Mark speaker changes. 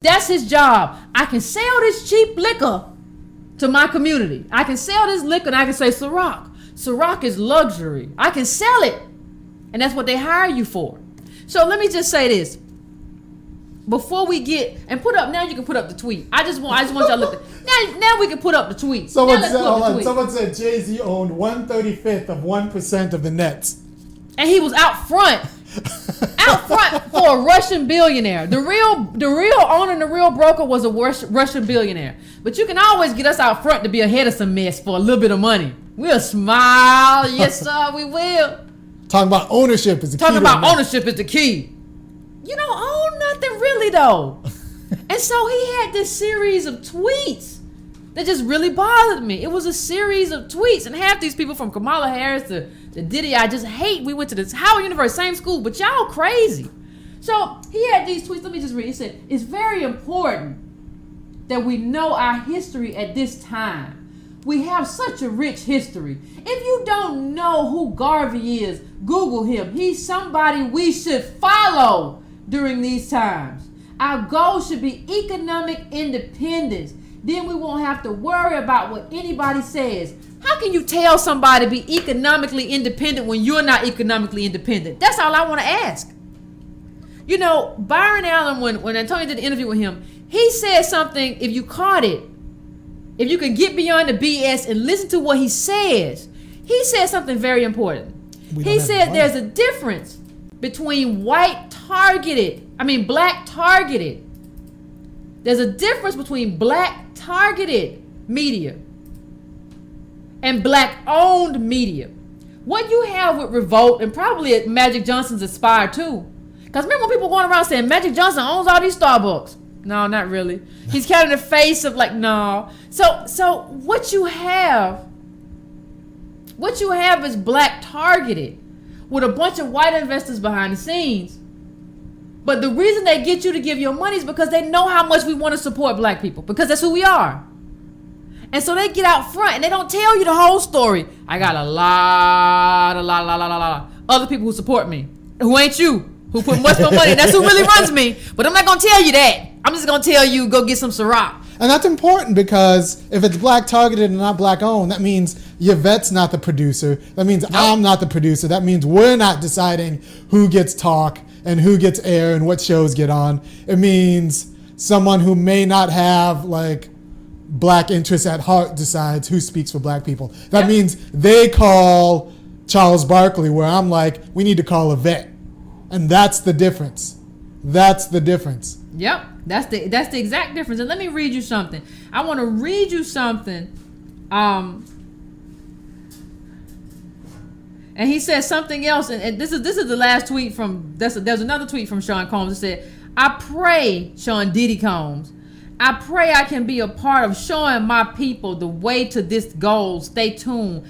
Speaker 1: That's his job. I can sell this cheap liquor to my community. I can sell this liquor and I can say, Ciroc. Ciroc is luxury. I can sell it. And that's what they hire you for. So let me just say this. Before we get, and put up, now you can put up the tweet. I just want y'all to look at, now we can put up the tweet.
Speaker 2: Someone said Jay-Z owned 1/35 of 1% of the Nets.
Speaker 1: And he was out front for a Russian billionaire. The real owner and the real broker was a Russian billionaire. But you can always get us out front to be ahead of some mess for a little bit of money. We'll smile. Yes, sir, we will.
Speaker 2: Talking about ownership is the key.
Speaker 1: Talking about ownership is the key. You don't own nothing really, though. And so he had this series of tweets that just really bothered me. It was a series of tweets, and half these people from Kamala Harris to Diddy, I just hate. We went to this Howard University, same school, but y'all crazy. So he had these tweets. Let me just read. He said, it's very important that we know our history at this time. We have such a rich history. If you don't know who Garvey is, Google him. He's somebody we should follow during these times. Our goal should be economic independence. Then we won't have to worry about what anybody says. How can you tell somebody to be economically independent when you're not economically independent? That's all I want to ask. You know, Byron Allen, when Antonio did the interview with him, he said something, if you caught it, if you can get beyond the BS and listen to what he says, he said something very important. He said there's a difference between black targeted. There's a difference between black targeted media and black owned media. What you have with Revolt, and probably at Magic Johnson's Aspire too. Because remember when people going around saying Magic Johnson owns all these Starbucks? No, not really. He's kind of in the face of like, no. So what you have is black targeted with a bunch of white investors behind the scenes. But the reason they get you to give your money is because they know how much we want to support black people, because that's who we are. And so they get out front and they don't tell you the whole story. I got a lot other people who support me, who ain't you, who put much more money. That's who really runs me. But I'm not going to tell you that. I'm just going to tell you, go get some Ciroc.
Speaker 2: And that's important, because if it's black targeted and not black owned, that means Yvette's not the producer. That means I'm not the producer. That means we're not deciding who gets talk and who gets air and what shows get on. It means someone who may not have like black interests at heart decides who speaks for black people. That means they call Charles Barkley, where I'm like, we need to call Yvette. And that's the difference. That's the difference.
Speaker 1: Yep, that's the exact difference. And let me read you something. I want to read you something. And he said something else, and this is the last tweet from. There's another tweet from Sean Combs that said, "I pray, Sean Diddy Combs, I pray I can be a part of showing my people the way to this goal. Stay tuned."